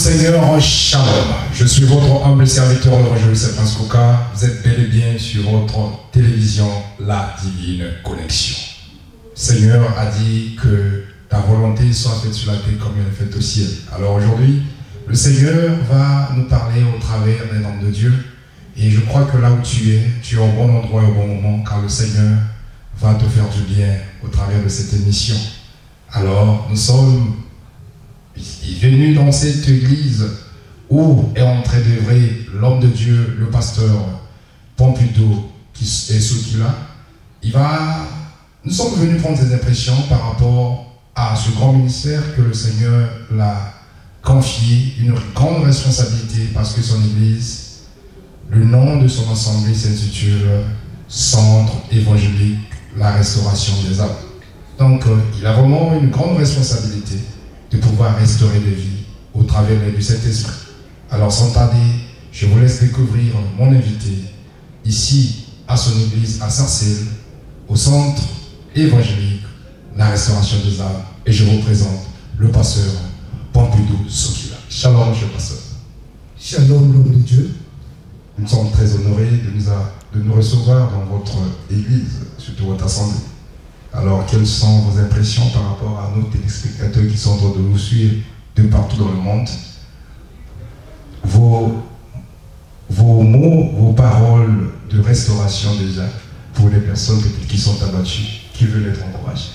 Seigneur, shalom. Je suis votre humble serviteur, le Roger Prince Coca. Vous êtes bel et bien sur votre télévision, La Divine Connexion. Seigneur a dit que ta volonté soit faite sur la terre comme elle est faite au ciel. Alors aujourd'hui, le Seigneur va nous parler au travers des noms de Dieu. Et je crois que là où tu es au bon endroit et au bon moment, car le Seigneur va te faire du bien au travers de cette émission. Alors, nous sommes venus dans cette église où est en train d'œuvrer l'homme de Dieu, le pasteur Pompidou, qui est ce qu'il a. Nous sommes venus prendre des impressions par rapport à ce grand ministère que le Seigneur l'a confié, une grande responsabilité, parce que son église, le nom de son assemblée s'intitule Centre évangélique, la restauration des âmes. Donc, il a vraiment une grande responsabilité de pouvoir restaurer des vies au travers du Saint-Esprit. Alors, sans tarder, je vous laisse découvrir mon invité ici, à son église, à Sarcelles, au Centre évangélique, la restauration des âmes. Et je vous présente le pasteur Pompidou Sokila. Shalom, monsieur le pasteur. Shalom, l'homme de Dieu. Nous sommes très honorés de nous recevoir dans votre église, surtout votre assemblée. Alors, quelles sont vos impressions par rapport à nos téléspectateurs qui sont en train de nous suivre de partout dans le monde? Vos mots, vos paroles de restauration déjà, pour les personnes qui sont abattues, qui veulent être encouragées.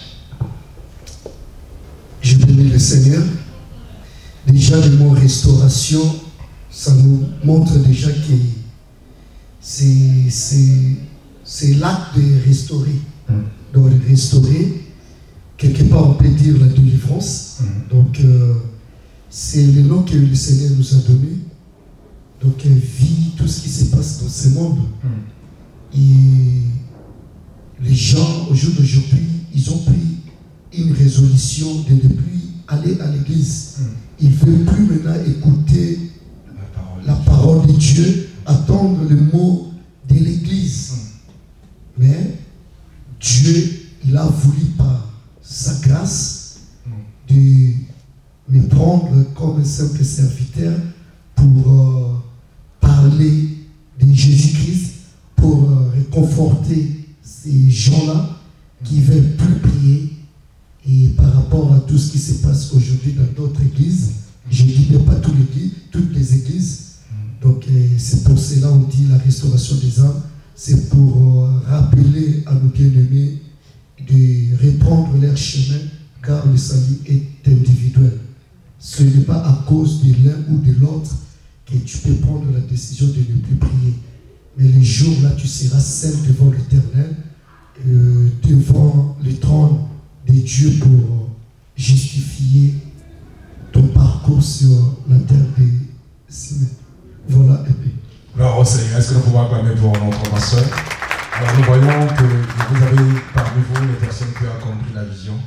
Je bénis le Seigneur. Déjà, le mot restauration, ça nous montre déjà que c'est l'acte de restaurer. Donc, restaurer, quelque part on peut dire la délivrance. Donc, c'est le nom que le Seigneur nous a donné. Donc, vit tout ce qui se passe dans ce monde. Et les gens, au jour d'aujourd'hui, ils ont pris une résolution de ne plus aller à l'église. Ils ne veulent plus maintenant écouter la parole de Dieu, attendre le mot de l'église. Mais Dieu, il a voulu par sa grâce de me prendre comme un simple serviteur pour parler de Jésus-Christ, pour réconforter ces gens-là qui ne veulent plus prier. Et par rapport à tout ce qui se passe aujourd'hui dans d'autres églises, je ne dis pas toutes les églises. Donc c'est pour cela on dit la restauration des âmes. C'est pour rappeler à nos bien-aimés de reprendre leur chemin, car le salut est individuel. Ce n'est pas à cause de l'un ou de l'autre que tu peux prendre la décision de ne plus prier. Mais les jours là, tu seras seul devant l'Éternel, devant le trône de Dieu pour justifier ton parcours sur la terre de Siné. Voilà un peu. Alors, Seigneur, est-ce que nous pouvons acclamer pour notre pasteur? Alors, nous voyons que vous avez parmi vous les personnes qui ont compris la vision.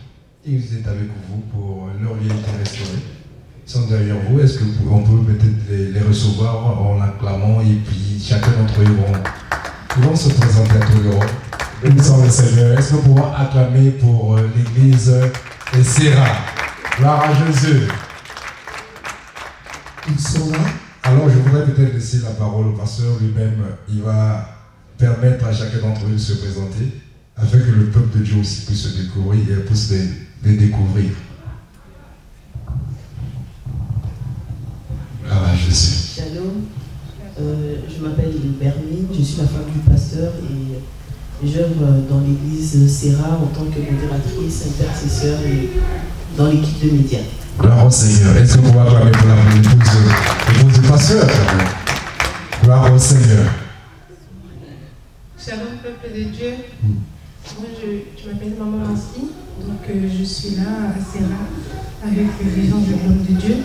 Ils étaient avec vous pour leur vie être restaurée. Ils sont derrière vous. Est-ce qu'on peut peut-être les recevoir en acclamant et puis chacun d'entre eux vont se présenter à tout le monde. Bénissons le Seigneur. Est-ce que nous pouvons acclamer pour l'église de Serra? Gloire à Jésus. Ils sont là. Alors, je voudrais peut-être laisser la parole au pasteur lui-même. Il va permettre à chacun d'entre eux de se présenter, afin que le peuple de Dieu aussi puisse se découvrir et puisse les découvrir. Voilà, Jésus. Shalom, je m'appelle Bermine, je suis la femme du pasteur et j'œuvre dans l'église Serra en tant que modératrice, intercesseur et dans l'équipe de médias. Gloire au Seigneur. Est-ce que vous pouvez acclamer pour l'épouse du pasteur? Gloire au Seigneur. Shalom, peuple de Dieu. Moi, je m'appelle Maman Nancy. Donc, je suis là à Serra avec les gens de l'homme de Dieu.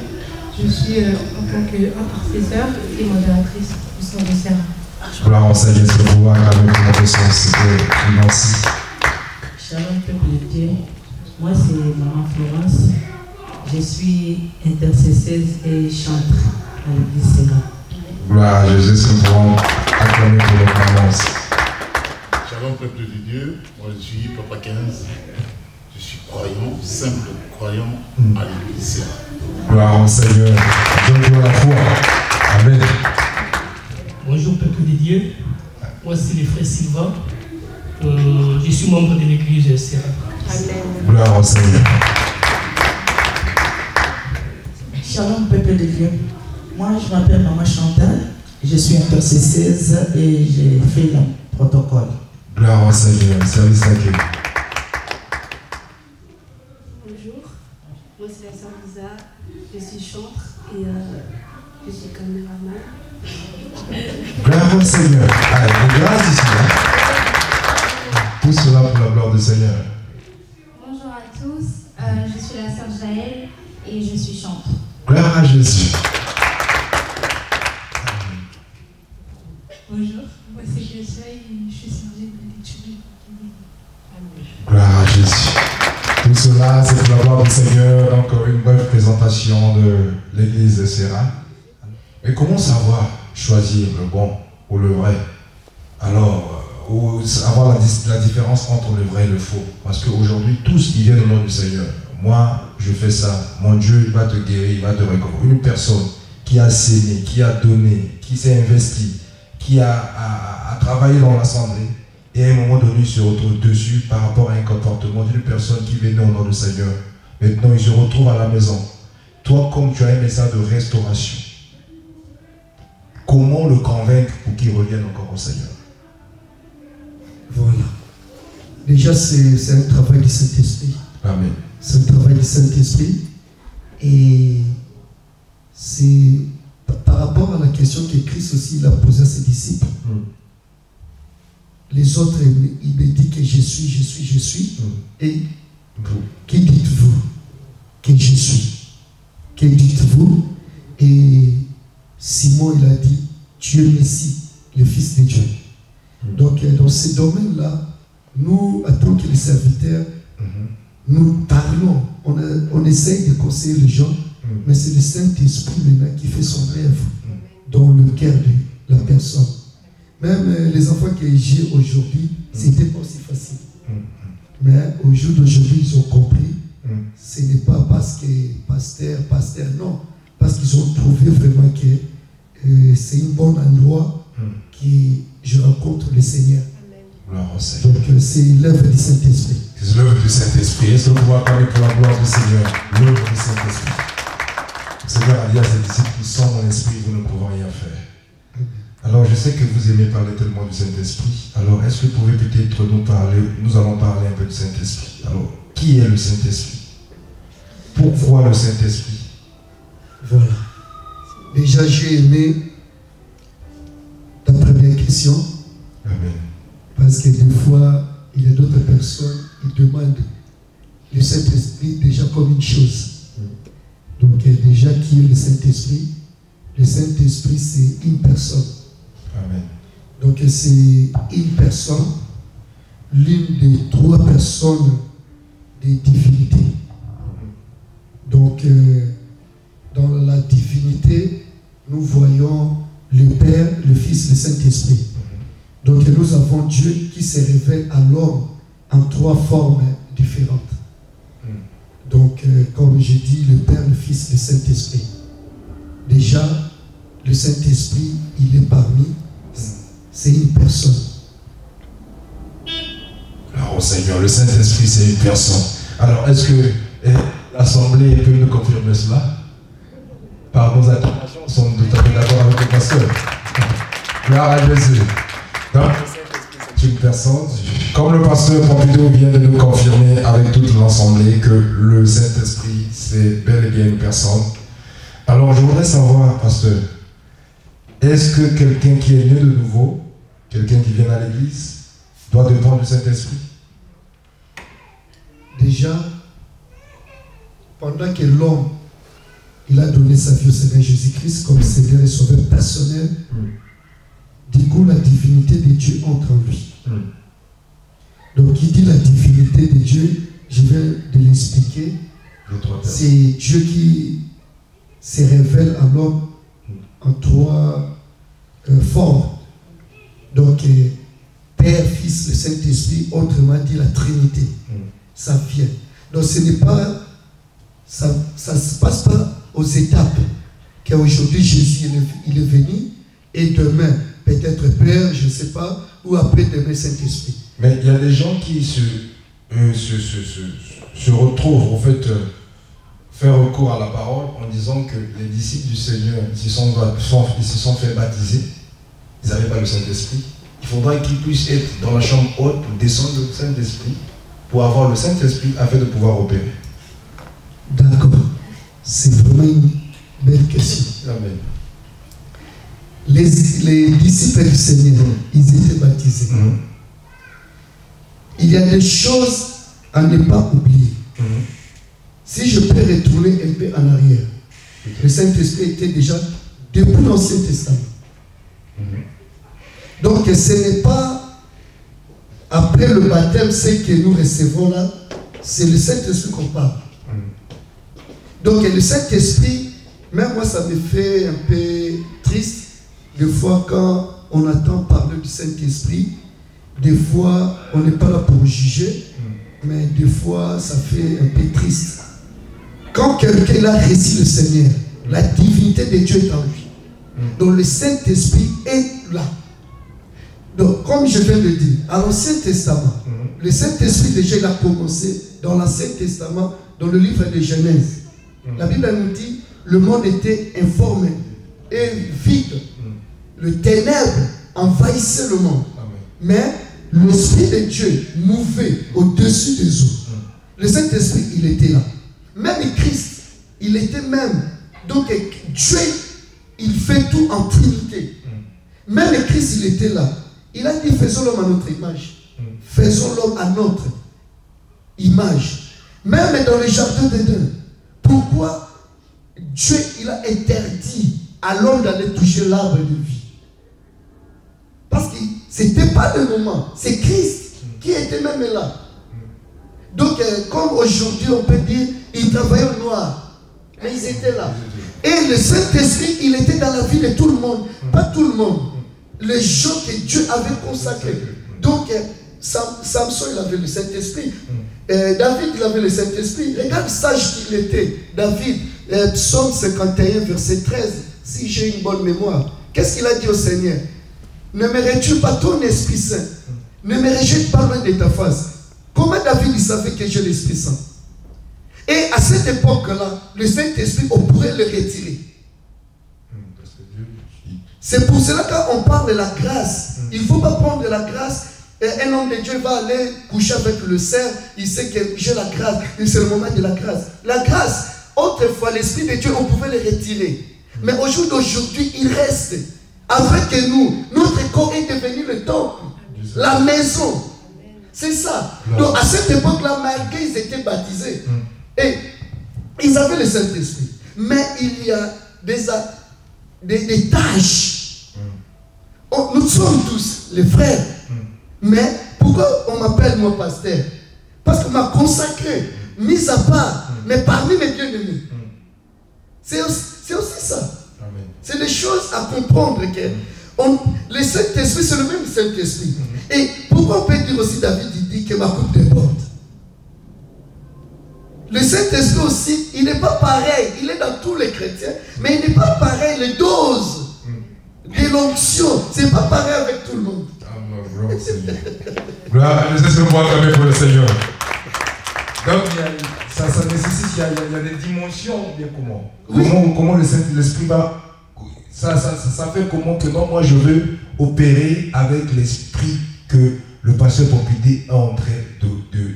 Je suis en tant qu'intercesseur et modératrice au sein de Serra. Gloire au Seigneur. Est-ce que vous pouvez acclamer pour notre sens? Nancy. Shalom, peuple de Dieu. Moi, c'est Maman Florence. Je suis intercesseuse et chantre à l'église Serra. Gloire à Jésus, est-ce que nous pouvons acclamer pour notre maman? Shalom, peuple de Dieu. Moi, je suis Papa 15. Je suis croyant. simples croyants à l'Église. Gloire au Seigneur. Donne-nous la foi. Amen. Bonjour peuple de Dieu. Moi c'est le frère Sylvain. Je suis membre de l'église Serra. Amen. Gloire au Seigneur. Shalom peuple de Dieu. Moi je m'appelle Maman Chantal. Je suis intercesseuse et j'ai fait le protocole. Gloire au Seigneur. Service d'accueil. Bonjour, moi c'est la sœur Lisa, je suis chantre et je suis caméraman. Gloire au Seigneur. Allez, grâce ici. Tout cela pour la gloire du Seigneur. Bonjour à tous, je suis la sœur Jaël et je suis chantre. Gloire à Jésus. Bonjour, moi c'est Kesia et je suis chargée de l'étude. Gloire à Jésus. Tout cela, c'est pour la gloire du Seigneur. Donc, une brève présentation de l'église de Serra. Mais comment savoir choisir le bon ou le vrai? Alors, ou avoir la différence entre le vrai et le faux. Parce qu'aujourd'hui, tous, ils viennent au nom du Seigneur. Moi, je fais ça. Mon Dieu, il va te guérir, il va te récompenser. Une personne qui a saigné, qui a donné, qui s'est investi, qui a travaillé dans l'assemblée, et à un moment donné, il se retrouve dessus par rapport à un comportement d'une personne qui venait au nom du Seigneur. Maintenant, il se retrouve à la maison. Toi, comme tu as un message de restauration, comment le convaincre pour qu'il revienne encore au Seigneur? Voilà. Déjà, c'est un travail du Saint-Esprit. Amen. C'est un travail du Saint-Esprit. Et c'est par rapport à la question que Christ aussi il a posée à ses disciples. Les autres, il me dit que je suis. Et qui dites-vous que je suis? Que dites-vous? Et Simon, il a dit, tu es Messie, le Fils de Dieu. Donc, dans ce domaine-là, nous, en tant que les serviteurs, nous parlons, on essaye de conseiller les gens, mais c'est le Saint-Esprit maintenant qui fait son œuvre dans le cœur de la personne. Même les enfants que j'ai aujourd'hui, c'était pas aussi facile. Mais au jour d'aujourd'hui, ils ont compris. Ce n'est pas parce que pasteur, non. Parce qu'ils ont trouvé vraiment que c'est un bon endroit que je rencontre le Seigneur. Gloire au Seigneur. Donc c'est l'œuvre du Saint-Esprit. C'est l'œuvre du Saint-Esprit. Est-ce que vous pouvez accorder pour la gloire du Seigneur l'œuvre du Saint-Esprit? Le Seigneur a dit à ses disciples, sans mon esprit, vous ne pouvez rien faire. Alors, je sais que vous aimez parler tellement du Saint-Esprit. Alors, est-ce que vous pouvez peut-être nous allons parler un peu du Saint-Esprit. Alors, qui est le Saint-Esprit? Pourquoi le Saint-Esprit? Voilà. Déjà, j'ai aimé ta première question. Amen. Parce que des fois, il y a d'autres personnes qui demandent le Saint-Esprit déjà comme une chose. Donc, déjà, qui est le Saint-Esprit? Le Saint-Esprit, c'est une personne. Amen. Donc, c'est une personne, l'une des trois personnes des divinités. Donc, dans la divinité, nous voyons le Père, le Fils, le Saint-Esprit. Donc, nous avons Dieu qui se révèle à l'homme en trois formes différentes. Donc, comme j'ai dit, le Père, le Fils, le Saint-Esprit. Déjà, le Saint-Esprit, il est parmi, c'est une personne. Alors, Seigneur, le Saint-Esprit, c'est une personne. Alors, est-ce que l'Assemblée peut nous confirmer cela? Par nos acclamations, nous sommes tout à fait d'accord avec le pasteur. Gloire à Jésus. Donc, le Saint-Esprit, c'est une personne. Comme le pasteur Pompidou vient de nous confirmer avec toute l'Assemblée que le Saint-Esprit, c'est bel et bien une personne. Alors, je voudrais savoir, pasteur, est-ce que quelqu'un qui est né de nouveau, quelqu'un qui vient à l'église, doit dépendre du Saint-Esprit? Déjà, pendant que l'homme, il a donné sa vie au Seigneur Jésus-Christ comme Seigneur et Sauveur personnel, du coup, la divinité de Dieu entre en lui. Donc, il dit la divinité de Dieu, je vais de l'expliquer. C'est Dieu qui se révèle à l'homme en trois formes. Donc, Père, Fils, le Saint-Esprit, autrement dit la Trinité. Ça vient. Donc ce n'est pas, ça ne se passe pas aux étapes qu'aujourd'hui Jésus il est venu et demain peut-être Père, je ne sais pas, ou après demain Saint-Esprit. Mais il y a des gens qui se retrouvent, en fait, faire recours à la parole en disant que les disciples du Seigneur, ils se sont fait baptiser, ils n'avaient pas le Saint-Esprit. Il faudra qu'ils puissent être dans la chambre haute pour descendre le Saint-Esprit, pour avoir le Saint-Esprit afin de pouvoir opérer. D'accord. C'est vraiment une belle question. Amen. Les disciples du Seigneur, ils étaient baptisés. Il y a des choses à ne pas oublier. Si je peux retourner un peu en arrière, le Saint-Esprit était déjà depuis l'Ancien Testament. Donc ce n'est pas après le baptême, ce que nous recevons là, c'est le Saint-Esprit qu'on parle. Donc le Saint-Esprit, même moi ça me fait un peu triste, des fois quand on entend parler du Saint-Esprit, des fois on n'est pas là pour juger, mais des fois ça fait un peu triste. Quand quelqu'un a reçu le Seigneur, la divinité de Dieu est en lui. Donc le Saint-Esprit est là. Donc comme je viens de dire, à l'Ancien Testament, le Saint-Esprit déjà il a commencé dans l'Ancien Testament, dans le livre de Genèse. La Bible nous dit, le monde était informé et vide. Le ténèbre envahissait le monde. Mais l'Esprit de Dieu mouvait au-dessus des eaux. Le Saint-Esprit, il était là. Même Christ, il était même. Donc Dieu, il fait tout en trinité. Même Christ, il était là. Il a dit, faisons l'homme à notre image. Faisons l'homme à notre image. Même dans le jardin d'Éden. Pourquoi Dieu, il a interdit à l'homme d'aller toucher l'arbre de vie? Parce que ce n'était pas le moment. C'est Christ qui était même là. Donc, comme aujourd'hui, on peut dire, ils travaillaient au noir. Mais ils étaient là. Et le Saint-Esprit, il était dans la vie de tout le monde. Pas tout le monde. Les gens que Dieu avait consacrés. Donc, Samson, il avait le Saint-Esprit. David, il avait le Saint-Esprit. Regarde sage qu'il était. David, Psaume 51, verset 13. Si j'ai une bonne mémoire. Qu'est-ce qu'il a dit au Seigneur? Ne me retire pas ton Esprit Saint. Ne me rejette pas loin de ta face. Comment David il savait que j'ai l'Esprit Saint? Et à cette époque-là, le Saint-Esprit, on pourrait le retirer. C'est pour cela qu'on parle de la grâce. Il ne faut pas prendre de la grâce. Un homme de Dieu va aller coucher avec le cerf. Il sait que j'ai la grâce. C'est le moment de la grâce. La grâce, autrefois, l'Esprit de Dieu, on pouvait le retirer. Mais au jour d'aujourd'hui, il reste. Afin que nous, notre corps est devenu le temple. La maison. C'est ça. Donc à cette époque-là, malgré ils étaient baptisés, et ils avaient le Saint-Esprit. Mais il y a des tâches. Nous sommes tous les frères. Mais pourquoi on m'appelle moi pasteur? Parce qu'on m'a consacré, mis à part, mais parmi mes bien-aimés. C'est aussi ça. C'est des choses à comprendre que le Saint-Esprit, c'est le même Saint-Esprit. Et pourquoi on peut dire aussi, David, il dit que ma coupe déborde. Le Saint-Esprit aussi, il n'est pas pareil. Il est dans tous les chrétiens, mais il n'est pas pareil. Les doses de l'onction, c'est pas pareil avec tout le monde. Gloire, c'est le moi quand même pour le Seigneur. Donc, ça nécessite, il y a des dimensions, bien comment. Oui. Comment le Saint-Esprit va. Ça fait comment que non, moi je veux opérer avec l'esprit que le pasteur Pompidé est en train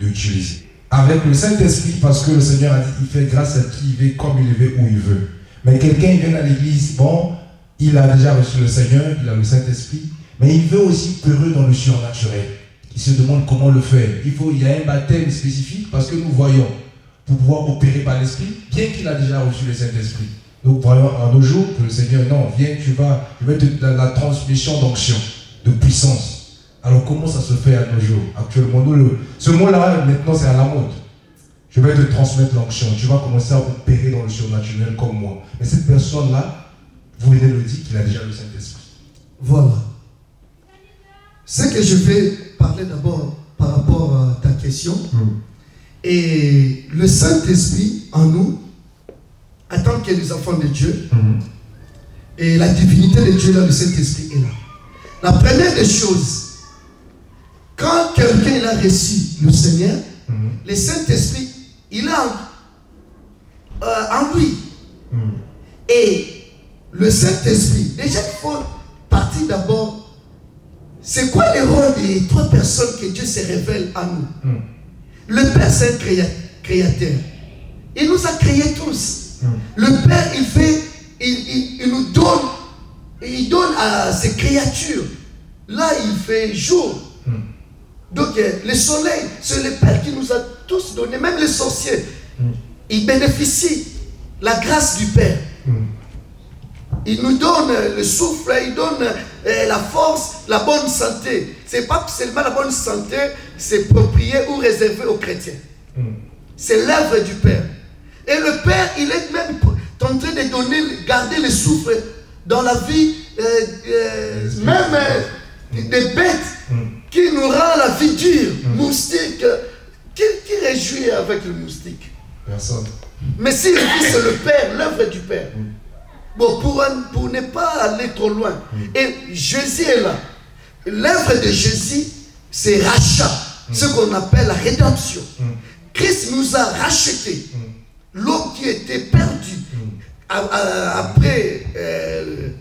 d'utiliser. Avec le Saint-Esprit, parce que le Seigneur a dit, il fait grâce à qui il veut, comme il veut, où il veut. Mais quelqu'un vient à l'église, bon, il a déjà reçu le Seigneur, il a le Saint-Esprit, mais il veut aussi peureux dans le surnaturel. Il se demande comment le faire. Il y a un baptême spécifique, parce que nous voyons, pour pouvoir opérer par l'Esprit, bien qu'il a déjà reçu le Saint-Esprit. Donc voyons à nos jours que le Seigneur, non, viens, je vais te donner la transmission d'onction, de puissance. Alors comment ça se fait à nos jours? Actuellement, ce mot-là, maintenant, c'est à la mode. Je vais te transmettre l'onction. Tu vas commencer à opérer dans le surnaturel comme moi. Mais cette personne-là, vous venez de le dire qu'il a déjà le Saint-Esprit. Voilà. Ce que je vais parler d'abord par rapport à ta question. Et le Saint-Esprit en nous, en tant que les enfants de Dieu, et la divinité de Dieu là, le Saint-Esprit est là. La première des choses, quand quelqu'un a reçu le Seigneur, le Saint-Esprit, il est en lui. Et le Saint-Esprit, déjà il faut partir d'abord. C'est quoi le rôle des trois personnes que Dieu se révèle à nous? Le Père, c'est un créateur. Il nous a créés tous. Le Père, il nous donne, il donne à ses créatures. Là, il fait jour. Donc, le soleil, c'est le Père qui nous a tous donné, même les sorciers. Ils bénéficient de la grâce du Père. Il nous donne le souffle, il donne la force, la bonne santé. Ce n'est pas seulement la bonne santé, c'est approprié ou réservé aux chrétiens. C'est l'œuvre du Père. Et le Père, il est même en train de donner, garder le souffle dans la vie, même des bêtes qui nous rend la vie dure. Moustique, qui réjouit avec le moustique? Personne. Mais si le Fils, c'est le Père, l'œuvre du Père. Bon, pour ne pas aller trop loin. Et Jésus est là. L'œuvre de Jésus, c'est rachat. Ce qu'on appelle la rédemption. Christ nous a rachetés. L'homme qui était perdu. Après,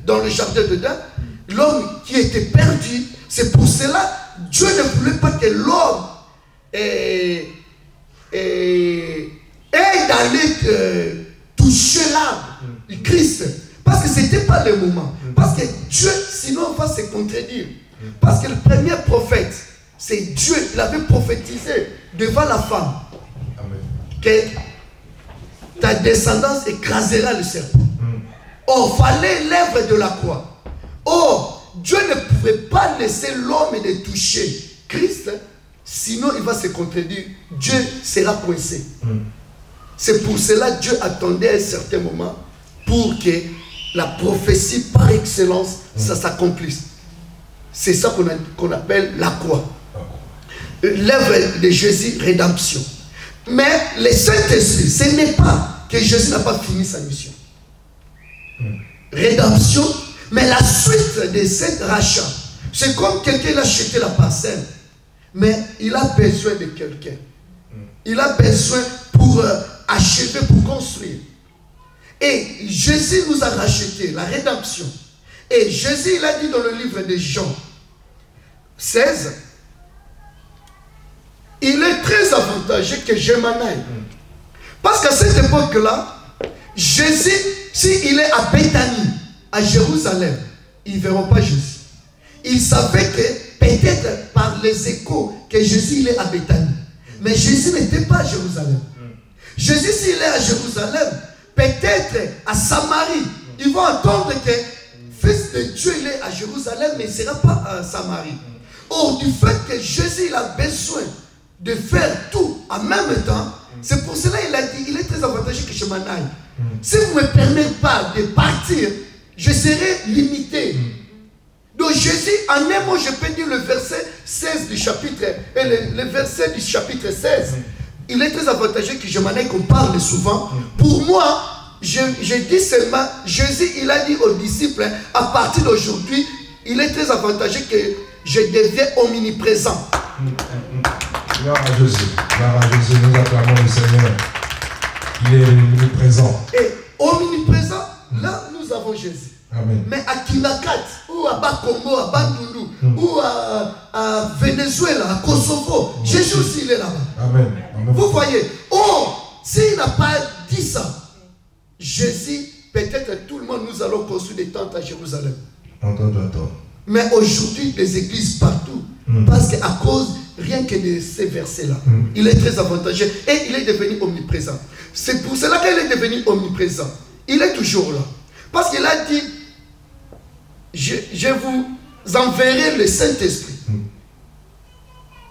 dans le jardin d'Éden, l'homme qui était perdu, c'est pour cela Dieu ne voulait pas que l'homme ait d'aller toucher l'arbre du Christ. Parce que ce n'était pas le moment. Parce que Dieu, sinon, va se contredire. Parce que le premier prophète, c'est Dieu. Il avait prophétisé devant la femme que ta descendance écrasera le serpent. Or, fallait l'œuvre de la croix. Or, Dieu ne pouvait pas laisser l'homme de toucher Christ, sinon il va se contredire. Dieu sera coincé. C'est pour cela que Dieu attendait un certain moment pour que la prophétie par excellence, ça s'accomplisse. C'est ça qu'on appelle la croix. L'œuvre de Jésus, rédemption. Mais le Saint-Esprit, ce n'est pas que Jésus n'a pas fini sa mission. Rédemption, mais la suite de cette rachat, c'est comme quelqu'un a acheté la parcelle, mais il a besoin de quelqu'un. Il a besoin pour achever, pour construire. Et Jésus nous a racheté, la rédemption. Et Jésus, il a dit dans le livre de Jean 16, il est très avantageux que je m'en aille. Parce qu'à cette époque-là, Jésus, s'il est à Béthanie, à Jérusalem, ils ne verront pas Jésus. Ils savaient que peut-être par les échos que Jésus il est à Béthanie. Mais Jésus n'était pas à Jérusalem. Jésus, s'il est à Jérusalem, peut-être à Samarie, ils vont entendre que Fils de Dieu il est à Jérusalem, mais il ne sera pas à Samarie. Or, du fait que Jésus il a besoin de faire tout en même temps, c'est pour cela qu'il a dit, il est très avantageux que je m'en aille. Si vous ne me permettez pas de partir, je serai limité. Donc Jésus, en un mot, je peux dire le verset 16 du chapitre, le verset du chapitre 16, il est très avantageux que je m'en aille, qu'on parle souvent. Pour moi, je dis seulement, Jésus, il a dit aux disciples, à partir d'aujourd'hui, il est très avantageux que je deviens omniprésent. Gloire à Jésus. Gloire à Jésus. Nous acclamons le Seigneur. Il est omniprésent. Et omniprésent, là, nous avons Jésus. Amen. Mais à Kinakat, ou à Bakongo, à Bandundu, ou à Venezuela, à Kosovo, Jésus aussi il est là-bas. Amen. Amen. Vous voyez, s'il n'a pas dit ça, Jésus, peut-être tout le monde, nous allons construire des tentes à Jérusalem. Attends. Mais aujourd'hui, les églises partout, parce qu'à cause rien que de ces versets-là, il est très avantageux et il est devenu omniprésent. C'est pour cela qu'il est devenu omniprésent. Il est toujours là. Parce qu'il a dit, je vous enverrai le Saint-Esprit.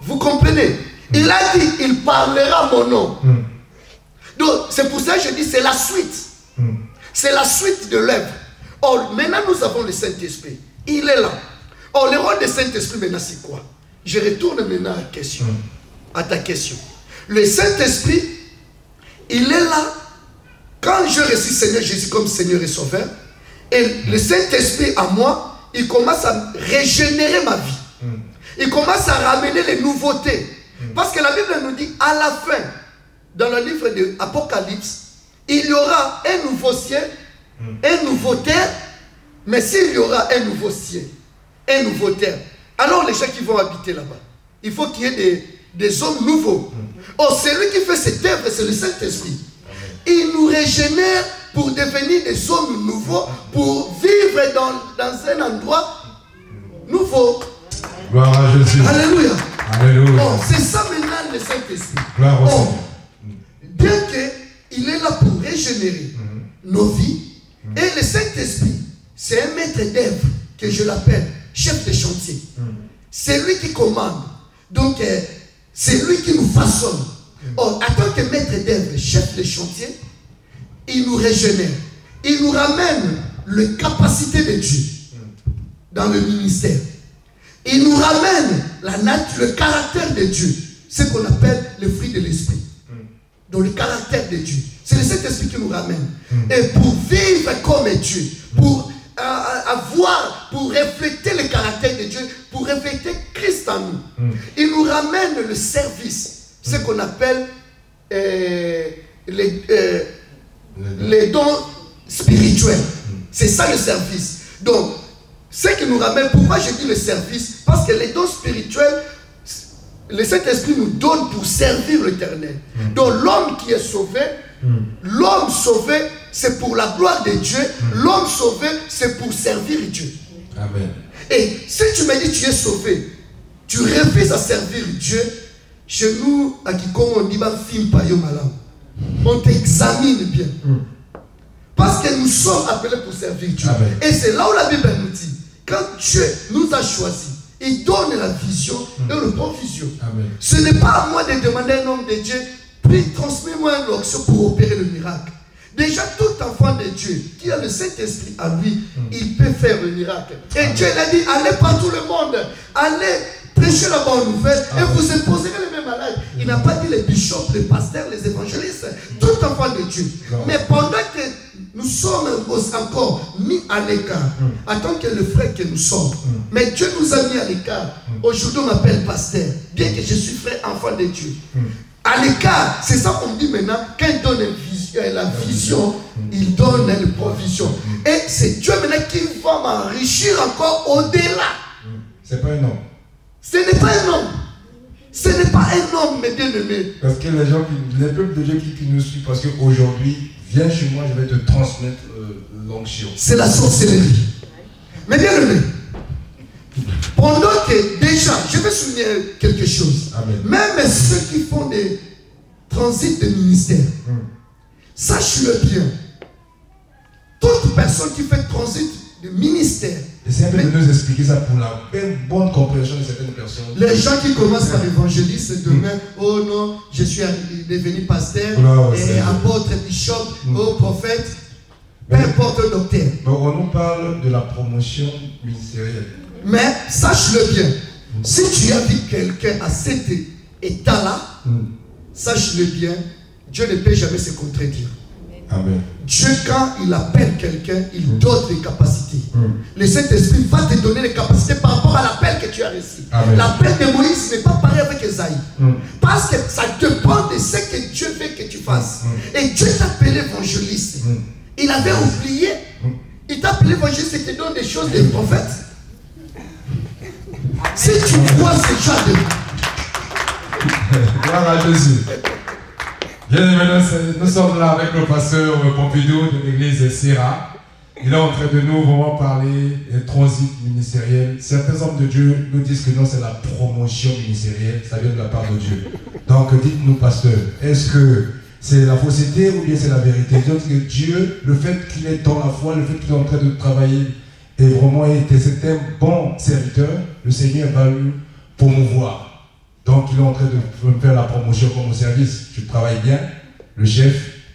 Vous comprenez? Il a dit, il parlera mon nom. Donc, c'est pour ça que je dis, c'est la suite. C'est la suite de l'œuvre. Or, maintenant, nous avons le Saint-Esprit. Il est là. Or, le rôle du Saint-Esprit, maintenant, c'est quoi? Je retourne maintenant à ta question. Le Saint-Esprit, il est là. Quand je reçois Seigneur Jésus comme Seigneur et Sauveur, et le Saint-Esprit à moi, il commence à régénérer ma vie. Il commence à ramener les nouveautés. Parce que la Bible nous dit, à la fin, dans le livre de l'Apocalypse, il y aura un nouveau ciel, un nouveau terre, mais s'il y aura un nouveau ciel, un nouveau terre, alors les gens qui vont habiter là-bas, il faut qu'il y ait des hommes nouveaux. Or, celui qui fait cette œuvre, c'est le Saint-Esprit. Il nous régénère pour devenir des hommes nouveaux, pour vivre dans un endroit nouveau. Gloire à Jésus. Alléluia. Alléluia. Bon, c'est ça maintenant le Saint-Esprit. Gloire au Seigneur. Bien qu'il est là pour régénérer nos vies, et le Saint-Esprit, c'est un maître d'œuvre que je l'appelle chef de chantier. C'est lui qui commande. Donc, c'est lui qui nous façonne. Or, en tant que maître d'œuvre, chef de chantier, il nous régénère. Il nous ramène les capacités de Dieu dans le ministère. Il nous ramène la nature, le caractère de Dieu, ce qu'on appelle le fruit de l'esprit. Donc le caractère de Dieu. C'est le Saint-Esprit qui nous ramène. Et pour vivre comme Dieu, pour avoir, pour refléter le caractère de Dieu, pour refléter Christ en nous, il nous ramène le service, ce qu'on appelle les dons spirituels. C'est ça le service. Donc, ce qui nous ramène, pourquoi je dis le service? Parce que les dons spirituels, le Saint-Esprit nous donne pour servir l'Éternel. Donc l'homme qui est sauvé, l'homme sauvé, c'est pour la gloire de Dieu. L'homme sauvé, c'est pour servir Dieu. Amen. Et si tu me dis tu es sauvé, tu refuses à servir Dieu, chez nous, à Kikongo, on dit on t'examine bien. Parce que nous sommes appelés pour servir Dieu. Amen. Et c'est là où la Bible nous dit, quand Dieu nous a choisis, il donne la vision et la provision. Amen. Ce n'est pas à moi de demander à un homme de Dieu, puis transmets-moi une onction pour opérer le miracle. Déjà, tout enfant de Dieu qui a le Saint-Esprit à lui, il peut faire le miracle. Et Amen. Dieu l'a dit, allez par tout le monde, allez prêcher la bonne nouvelle et vous imposerez les mêmes malades. Il n'a pas dit les bishops, les pasteurs, les évangélistes, tout enfant de Dieu. Mais pendant que nous sommes encore mis à l'écart, en tant que le frère que nous sommes, mais Dieu nous a mis à l'écart. Aujourd'hui, on m'appelle pasteur, bien que je suis frère, enfant de Dieu. À l'écart, c'est ça qu'on dit maintenant, quand il donne la vision, il donne les provisions. Et c'est Dieu maintenant qui va m'enrichir encore au-delà. C'est pas un homme. Ce n'est pas un homme. Ce n'est pas un homme, mes bien-aimés. Parce que les gens, les peuples de Dieu qui nous suivent, parce qu'aujourd'hui, viens chez moi, je vais te transmettre l'onction. C'est la sorcellerie. Mais bien aimé, pendant que déjà, je vais souligner quelque chose. Amen. Même ceux qui font des transits de ministère, sache-le bien, toute personne qui fait transit de ministère, essayez un peu de nous expliquer ça pour la bonne compréhension de certaines personnes. Les gens qui commencent par évangéliste demain, oh non, je suis devenu pasteur, et apôtre, bishop, oh prophète, peu importe docteur. Mais on nous parle de la promotion ministérielle. Mais sache-le bien, si tu as vu quelqu'un à cet état-là, sache-le bien, Dieu ne peut jamais se contredire. Amen. Dieu, quand il appelle quelqu'un, il donne des capacités. Le Saint-Esprit va te donner les capacités par rapport à l'appel que tu as reçu. L'appel de Moïse n'est pas pareil avec Esaïe. Parce que ça dépend de ce que Dieu veut que tu fasses. Et Dieu t'a appelé évangéliste. Il avait oublié. Il t'a appelé évangéliste et te donne des choses des prophètes. Si tu vois ce genre de... Gloire à Jésus. Bien aimé, nous sommes là avec le pasteur Pompidou de l'église Serra. Il est en train de nous vraiment parler des transits ministériels. Certains hommes de Dieu nous disent que non, c'est la promotion ministérielle, ça vient de la part de Dieu. Donc dites-nous, pasteur, est-ce que c'est la fausseté ou bien c'est la vérité? Donc que Dieu, le fait qu'il est dans la foi, le fait qu'il est en train de travailler et vraiment c'est un bon serviteur, le Seigneur va lui promouvoir. Donc il est en train de faire la promotion comme au service. Tu travailles bien, le chef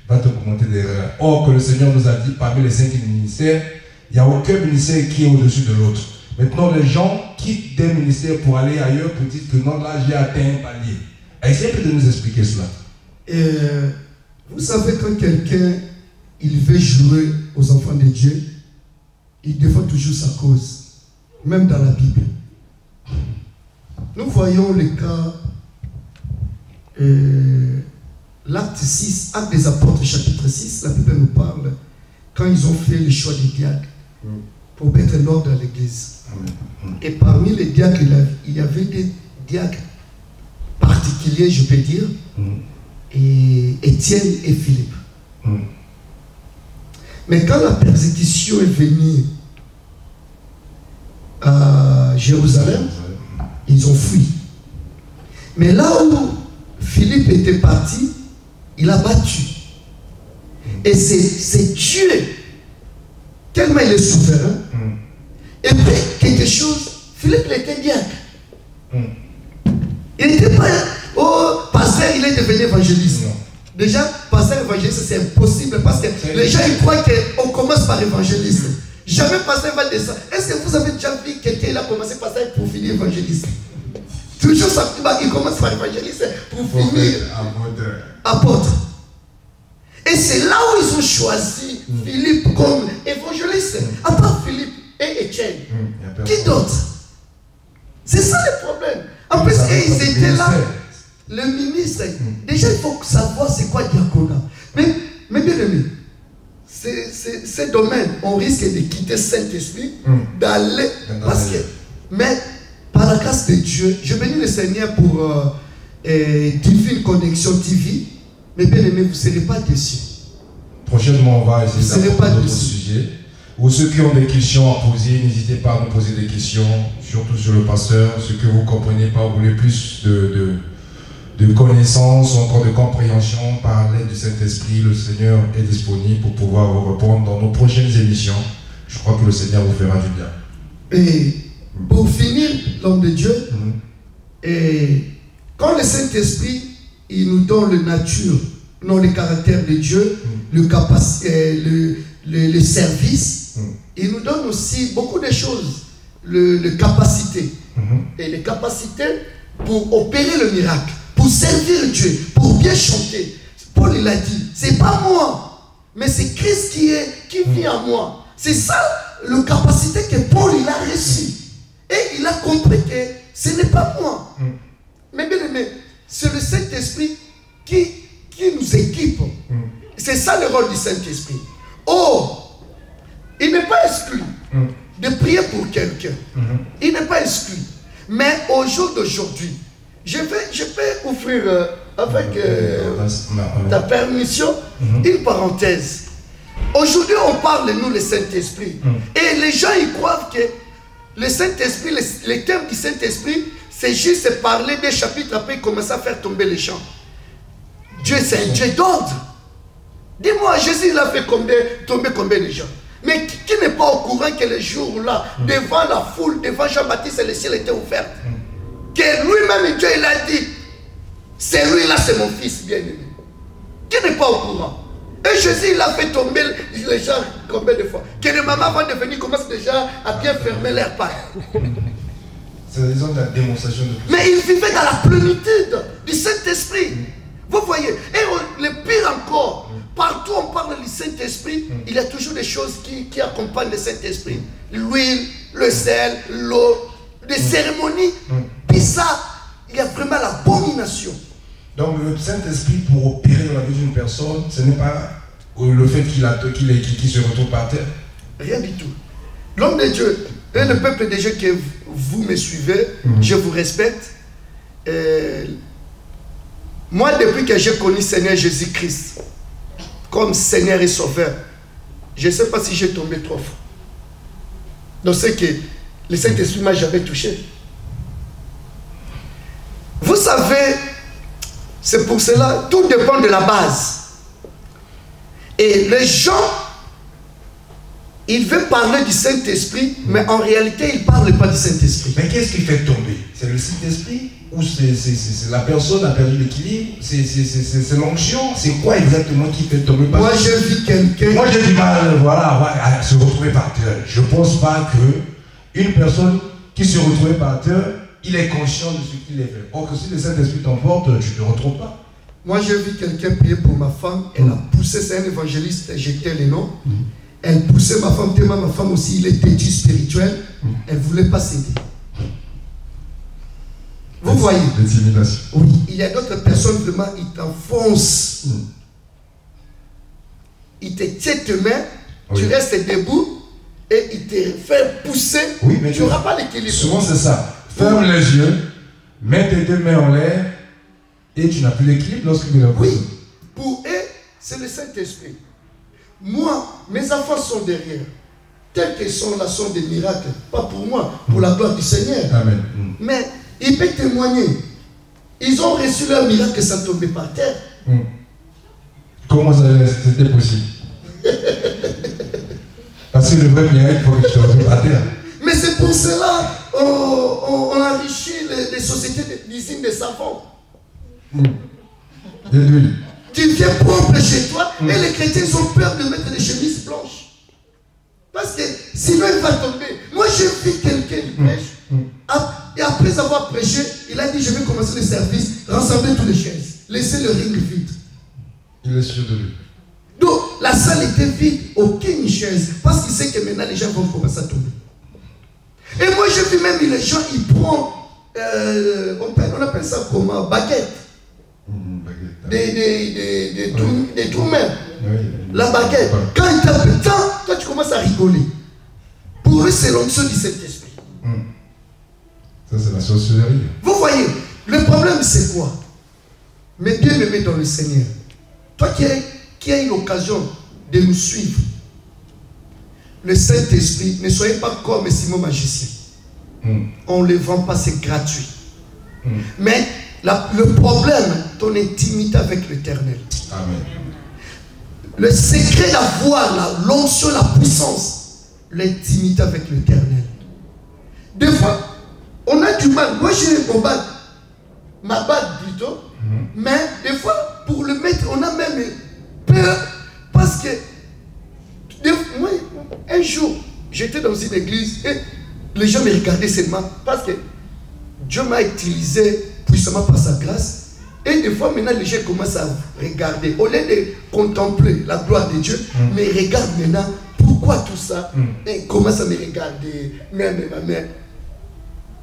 va te commenter des erreurs. Or que le Seigneur nous a dit, parmi les 5 ministères, il n'y a aucun ministère qui est au-dessus de l'autre. Maintenant, les gens quittent des ministères pour aller ailleurs pour dire que non, là j'ai atteint un palier. Essayez de nous expliquer cela. Vous savez, quand quelqu'un il veut jouer aux enfants de Dieu, il défend toujours sa cause, même dans la Bible. Nous voyons le cas, l'acte 6, acte des apôtres, chapitre 6, la Bible nous parle quand ils ont fait le choix des diacres pour mettre l'ordre à l'église. Et parmi les diacres, il y avait des diacres particuliers, je peux dire, et Étienne et Philippe. Mais quand la persécution est venue à Jérusalem, ils ont fui. Mais là où Philippe était parti, il a battu. Et c'est Dieu, tellement il est souverain. Et puis, quelque chose, Philippe il était diacre. Il n'était pas, oh, pasteur, il est devenu évangéliste. Déjà, pasteur évangéliste, c'est impossible parce que les gens ils croient qu'on commence par évangéliste. Jamais pasteur va descendre. Est-ce que vous avez déjà vu quelqu'un qui a commencé pasteur pour finir évangéliste? Toujours ça, il commence par évangéliste pour finir apôtre. Et c'est là où ils ont choisi Philippe comme évangéliste. À part Philippe et Étienne, qui d'autre? C'est ça le problème. En plus, ils étaient là. Le ministre, déjà il faut savoir c'est quoi diaconat. Mais bien aimé, ce domaine, on risque de quitter Saint-Esprit, d'aller, parce que, mais par la grâce de Dieu, je bénis le Seigneur pour Divine Connexion TV, mais bien aimé, vous ne serez pas déçus. Prochainement, on va essayer d'aborder d'autres sujets. Ou ceux qui ont des questions à poser, n'hésitez pas à nous poser des questions, surtout sur le pasteur, ce que vous ne comprenez pas, vous voulez plus de connaissances, encore de compréhension par l'aide du Saint-Esprit. Le Seigneur est disponible pour pouvoir vous répondre dans nos prochaines émissions. Je crois que le Seigneur vous fera du bien. Et pour finir, l'homme de Dieu, et quand le Saint-Esprit il nous donne la nature, non le caractère de Dieu, le service, il nous donne aussi beaucoup de choses, les capacités. Et les capacités pour opérer le miracle, pour servir Dieu, pour bien chanter. Paul il a dit, c'est pas moi, mais c'est Christ qui vit en moi. C'est ça la capacité que Paul il a reçue. Et il a compris que ce n'est pas moi. Mais bien aimé, c'est le Saint-Esprit qui nous équipe. C'est ça le rôle du Saint-Esprit. Oh, il n'est pas exclu de prier pour quelqu'un. Il n'est pas exclu. Mais au jour d'aujourd'hui, je peux ouvrir avec ta permission une parenthèse. Aujourd'hui, on parle de nous, le Saint-Esprit. Et les gens, ils croient que le Saint-Esprit, les thèmes du Saint-Esprit, c'est juste parler des chapitres, après commencer à faire tomber les champs. Dieu, c'est un Dieu d'ordre. Dis-moi, Jésus, il a fait tomber combien de gens? Mais qui n'est pas au courant que les jours-là, devant la foule, devant Jean-Baptiste, le ciel était ouvert? Que lui-même, Dieu, il a dit, c'est lui-là, c'est mon fils bien-aimé. Qui n'est pas au courant? Et Jésus, il a fait tomber les gens combien de fois? Que les mamans vont devenir, commencent déjà à bien fermer leur paille. C'est disons la démonstration de tout. Mais il vivait dans la plénitude du Saint-Esprit. Vous voyez? Et le pire encore, partout on parle du Saint-Esprit, il y a toujours des choses qui accompagnent le Saint-Esprit. L'huile, le sel, l'eau, des cérémonies. Puis ça, il y a vraiment l'abomination. Donc le Saint-Esprit, pour opérer dans la vie d'une personne, ce n'est pas le fait qu'il se retrouve par terre. Rien du tout. L'homme de Dieu et le peuple de Dieu que vous me suivez, je vous respecte. Moi, depuis que j'ai connu Seigneur Jésus-Christ comme Seigneur et Sauveur, je ne sais pas si j'ai tombé 3 fois. Donc c'est que le Saint-Esprit ne m'a jamais touché. Vous savez, c'est pour cela, tout dépend de la base. Et les gens, ils veulent parler du Saint-Esprit, mais en réalité, ils ne parlent pas du Saint-Esprit. Mais qu'est-ce qui fait tomber? C'est le Saint-Esprit ou c'est la personne a perdu l'équilibre? C'est l'onction? C'est quoi exactement qui fait tomber? Moi, j'ai vu quelqu'un... Moi, j'ai du mal à se retrouver par terre. Je ne pense pas qu'une personne qui se retrouve par terre, il est conscient de ce qu'il est fait. Or que si le Saint-Esprit t'emporte, tu ne te retrouves pas. Moi, j'ai vu quelqu'un prier pour ma femme. Elle a poussé, c'est un évangéliste, j'étais les noms. Elle poussait ma femme, tellement ma femme aussi, il est têtu spirituel. Elle ne voulait pas céder. Vous voyez? L'intimidation. Oui, il y a d'autres personnes, vraiment, ils t'enfoncent. Ils te tiennent tes mains, tu restes debout et ils te font pousser. Oui, mais tu n'auras pas l'équilibre. Souvent, c'est ça. Ferme les yeux, mets tes deux mains en l'air et tu n'as plus l'équilibre lorsque tu es. Oui, pour eux, c'est le Saint-Esprit. Moi, mes enfants sont derrière. Tels qu'ils sont là, sont des miracles. Pas pour moi, pour la gloire du Seigneur. Amen. Mais ils peuvent témoigner. Ils ont reçu leur miracle sans tomber par terre. Comment c'était possible? Parce que le vrai miracle, il faut que tu tombes par terre. Mais c'est pour cela on enrichit les sociétés d'usines de savon. De l'huile. Tu viens propre chez toi et les chrétiens ont peur de mettre des chemises blanches. Parce que sinon il va tomber. Moi j'ai vu quelqu'un qui prêche. Et après avoir prêché, il a dit je vais commencer le service, rassembler toutes les chaises, laisser le ring vide. Il est sûr de lui. Donc la salle était vide, aucune chaise. Parce qu'il sait que maintenant les gens vont commencer à tomber. Et moi j'ai vu même les gens, ils prennent, on appelle ça comment? Baguette. Des trous-mains. La baguette. Quand il tape, toi tu commences à rigoler. Pour lui, c'est l'onction du Saint-Esprit. Ça, c'est la sorcellerie. Vous voyez, le problème, c'est quoi? Mais bien aimé dans le Seigneur, toi qui as eu l'occasion de nous suivre, le Saint-Esprit, ne soyez pas comme Simon magicien. On ne le vend pas, c'est gratuit. Mais le problème, ton intimité avec l'Éternel. Amen. Le secret d'avoir l'onction, la puissance, l'intimité avec l'Éternel. Des fois, on a du mal. Moi, j'ai mon bague, ma bague plutôt, mais des fois, pour le mettre, on a même peur parce que moi, un jour, j'étais dans une église et les gens me regardaient seulement parce que Dieu m'a utilisé puissamment par sa grâce. Et des fois, maintenant, les gens commencent à regarder. Au lieu de contempler la gloire de Dieu, mais ils regardent maintenant pourquoi tout ça. Et ils commencent à me regarder. Même ma mère.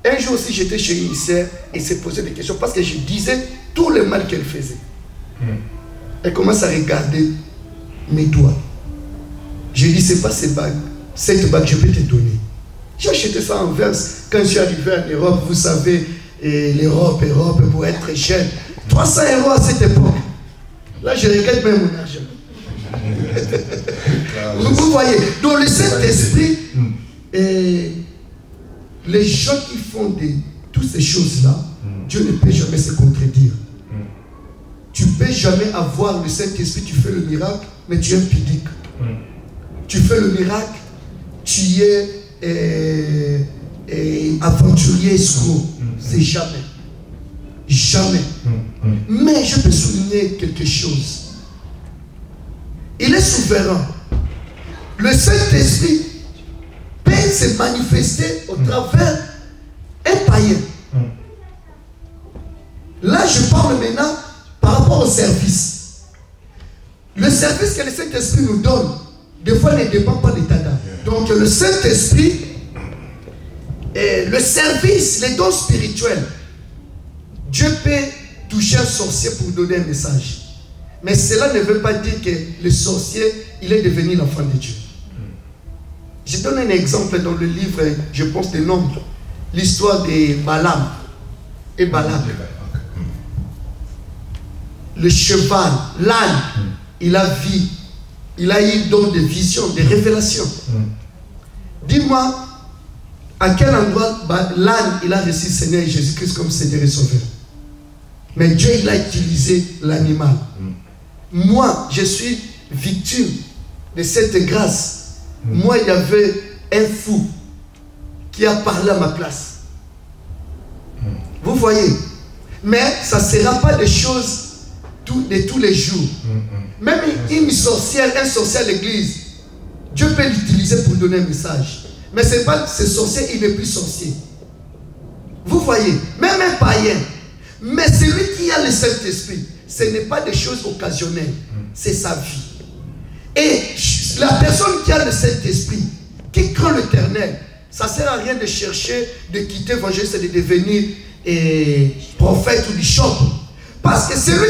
Un jour aussi, j'étais chez une sœur et s'est posé des questions parce que je disais tout le mal qu'elle faisait. Elle commence à regarder mes doigts. Je dis, c'est pas ces bagues. Cette bague, je peux te donner. J'ai acheté ça en verse. Quand je suis arrivé en Europe, vous savez, l'Europe, pour être jeune, 300 € à cette époque. Là, je regrette même mon argent. Vous voyez, dans le Saint-Esprit, les gens qui font toutes ces choses-là, Dieu ne peut jamais se contredire. Tu ne peux jamais avoir le Saint-Esprit, tu fais le miracle, mais tu es impudique. Tu fais le miracle, tu es aventurier, escroc. C'est jamais. Jamais. Mais je peux souligner quelque chose. Il est souverain. Le Saint-Esprit peut se manifester au travers un païen. Là, je parle maintenant par rapport au service. Le service que le Saint-Esprit nous donne, des fois, ne dépend pas de l'état d'âme. Donc, le Saint-Esprit, le service, les dons spirituels, Dieu peut toucher un sorcier pour donner un message. Mais cela ne veut pas dire que le sorcier, il est devenu l'enfant de Dieu. Je donne un exemple dans le livre, je pense, des Nombres. L'histoire de Balaam et Balak. Le cheval, l'âne, il a vu, il a eu don de vision, de révélation. Dis-moi, à quel endroit l'âne, il a reçu le Seigneur Jésus-Christ comme Seigneur et Sauveur. Mais Dieu, il a utilisé l'animal. Moi, je suis victime de cette grâce. Moi, il y avait un fou qui a parlé à ma place. Vous voyez? Mais ça ne sera pas des choses de tous les jours. Même une sorcière, un sorcier à l'église, Dieu peut l'utiliser pour donner un message. Mais ce n'est pas ce sorcier, il n'est plus sorcier. Vous voyez? Même un païen. Mais celui qui a le Saint-Esprit, ce n'est pas des choses occasionnelles, c'est sa vie. Et la personne qui a le Saint-Esprit, qui craint l'Éternel, ça ne sert à rien de chercher, de quitter l'évangéliste et de devenir prophète ou bishop. Parce que c'est lui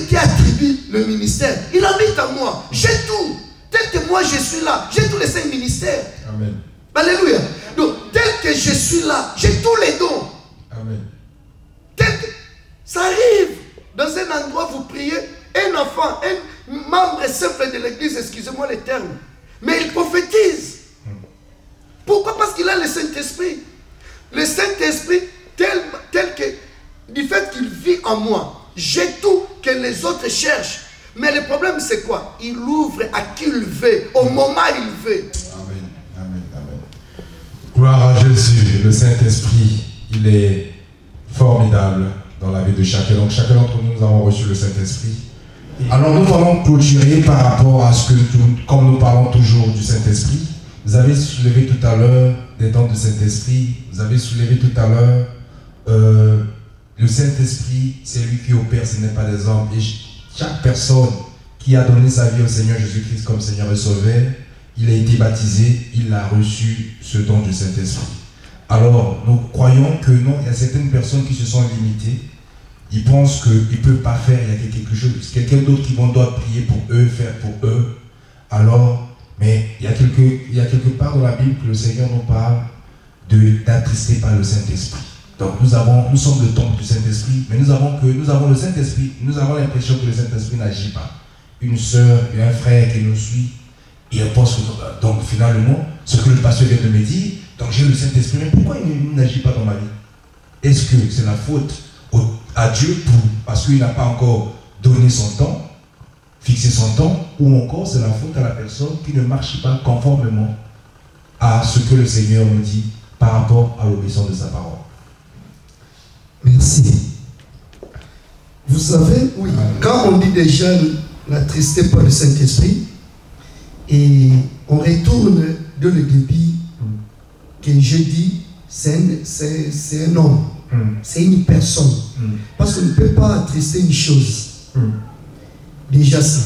qui attribue le ministère. Il habite en moi. J'ai tout. Tel que moi je suis là, j'ai tous les 5 ministères. Amen. Alléluia. Donc, tel que je suis là, j'ai tous les dons. Amen. Ça arrive. Dans un endroit, vous priez, un enfant, un membre simple de l'église, excusez-moi les termes, mais il prophétise. Pourquoi? Parce qu'il a le Saint-Esprit. Le Saint-Esprit, tel que, du fait qu'il vit en moi, j'ai tout que les autres cherchent. Mais le problème, c'est quoi? Il ouvre à qui il veut, au moment où il veut. Amen. Amen. Amen. Gloire à Jésus. Le Saint-Esprit, il est formidable dans la vie de chacun. Donc, chacun d'entre nous, nous avons reçu le Saint-Esprit. Alors, nous allons clôturer par rapport à ce que, comme nous parlons toujours du Saint-Esprit, vous avez soulevé tout à l'heure des dons du Saint-Esprit. Vous avez soulevé tout à l'heure le Saint-Esprit, c'est lui qui opère, ce n'est pas des hommes. Et chaque personne qui a donné sa vie au Seigneur Jésus-Christ comme Seigneur et Sauveur, il a été baptisé, il a reçu ce don du Saint-Esprit. Alors, nous croyons que non, il y a certaines personnes qui se sont limitées. Ils pensent qu'ils ne peuvent pas faire, il y a quelque chose, quelqu'un d'autre qui doit prier pour eux, faire pour eux. Alors, mais il y a quelque part dans la Bible que le Seigneur nous parle d'attrister par le Saint-Esprit. Donc nous sommes le temple du Saint-Esprit, mais nous avons le Saint-Esprit, nous avons l'impression que le Saint-Esprit n'agit pas. Une sœur et un frère qui nous suit, et on pense que, donc finalement, ce que le pasteur vient de me dire, donc j'ai le Saint-Esprit, mais pourquoi il n'agit pas dans ma vie? Est-ce que c'est la faute à Dieu parce qu'il n'a pas encore donné son temps, fixé son temps, ou encore c'est la faute à la personne qui ne marche pas conformément à ce que le Seigneur nous dit par rapport à l'obéissance de sa parole? Merci. Vous savez, oui, quand on dit déjà la tristesse par le Saint-Esprit, et on retourne de le début que j'ai dit, c'est un homme, c'est une personne. Parce qu'on ne peut pas attrister une chose. Déjà ça.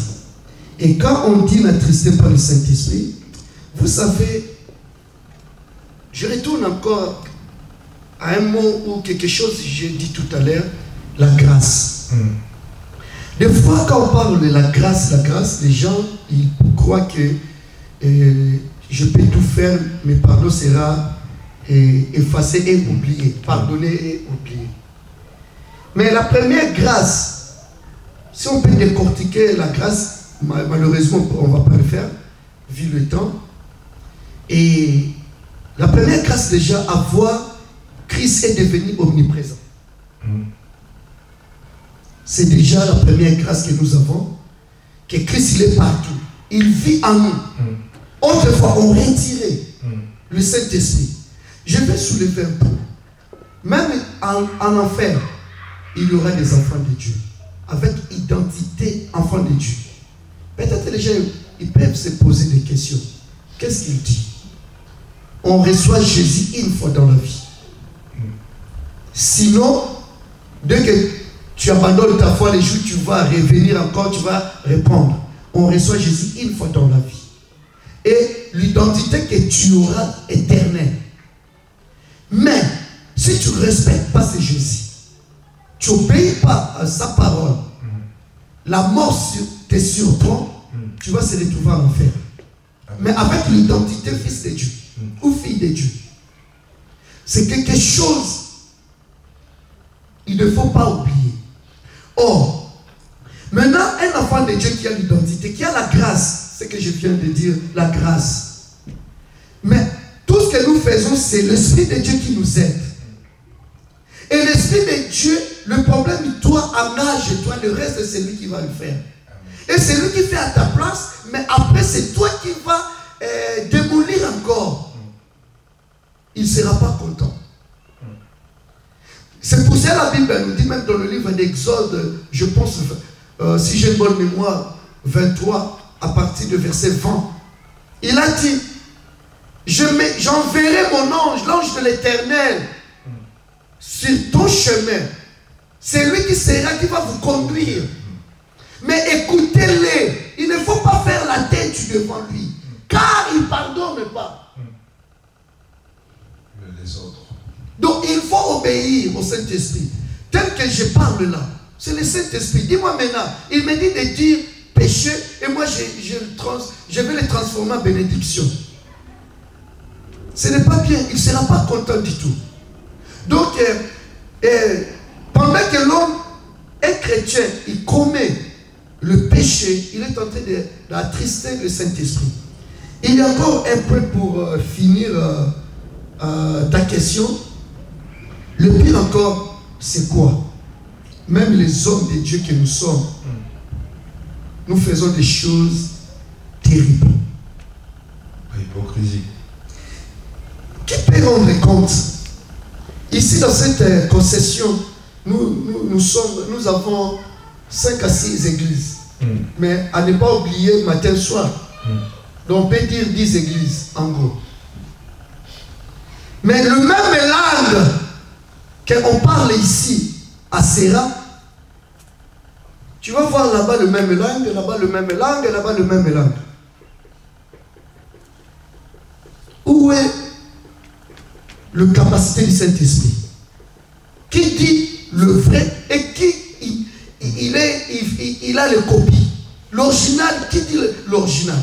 Et quand on dit la tristesse par le Saint-Esprit, vous savez, je retourne encore à un mot ou quelque chose que j'ai dit tout à l'heure, la grâce. Des fois, quand on parle de la grâce, les gens ils croient que je peux tout faire, mais pardon sera effacé et oublié. Pardonner et oublier. Mais la première grâce, si on peut décortiquer la grâce, malheureusement on ne va pas le faire, vu le temps. Et la première grâce déjà, avoir Christ est devenu omniprésent. C'est déjà la première grâce que nous avons, que Christ il est partout. Il vit en nous. Autrefois, on retirait le Saint-Esprit. Je vais soulever un peu. Même en enfer, il y aura des enfants de Dieu, avec identité enfant de Dieu. Peut-être les gens ils peuvent se poser des questions. Qu'est-ce qu'il dit? On reçoit Jésus une fois dans la vie. Sinon, dès que tu abandonnes ta foi, les jours tu vas revenir encore, tu vas répondre. On reçoit Jésus une fois dans la vie. Et l'identité que tu auras éternelle. Mais, si tu ne respectes pas ce Jésus, tu n'obéis pas à sa parole, la mort te surprend, tu vas se retrouver en enfer. Mais avec l'identité fils de Dieu ou fille de Dieu, c'est quelque chose il ne faut pas oublier. Or, maintenant, un enfant de Dieu qui a l'identité, qui a la grâce, c'est ce que je viens de dire, la grâce. Mais tout ce que nous faisons, c'est l'Esprit de Dieu qui nous aide. Et l'Esprit de Dieu, le problème, toi, engage-toi, le reste, c'est lui qui va le faire. Et c'est lui qui fait à ta place, mais après, c'est toi qui vas démolir encore. Il ne sera pas content. C'est pour ça la Bible nous dit, même dans le livre d'Exode, je pense, si j'ai une bonne mémoire, 23, à partir de verset 20, il a dit, j'enverrai mon ange, l'ange de l'Éternel, sur ton chemin. C'est lui qui va vous conduire Mais écoutez-les. Il ne faut pas faire la tête devant lui. Car il ne pardonne pas. Les autres. Donc il faut obéir au Saint-Esprit. Tel que je parle là, c'est le Saint-Esprit. Dis-moi maintenant, il me dit de dire péché et moi je vais le transformer en bénédiction. Ce n'est pas bien, il ne sera pas content du tout. Donc, pendant que l'homme est chrétien, il commet le péché, il est en train d'attrister le Saint-Esprit. Il y a encore un peu pour finir ta question. Le pire encore, c'est quoi? Même les hommes de Dieu que nous sommes, nous faisons des choses terribles. Hypocrisie. Qui peut rendre compte? Ici, dans cette concession, nous avons 5 à 6 églises. Mais à ne pas oublier matin soir. Donc on peut dire 10 églises, en gros. Mais le même langue qu'on parle ici, à Serra, tu vas voir là-bas le même langue, là-bas le même langue, là-bas le même langue. Où est la capacité du Saint-Esprit? Qui dit le vrai et qui il a les copies? L'original, qui dit l'original?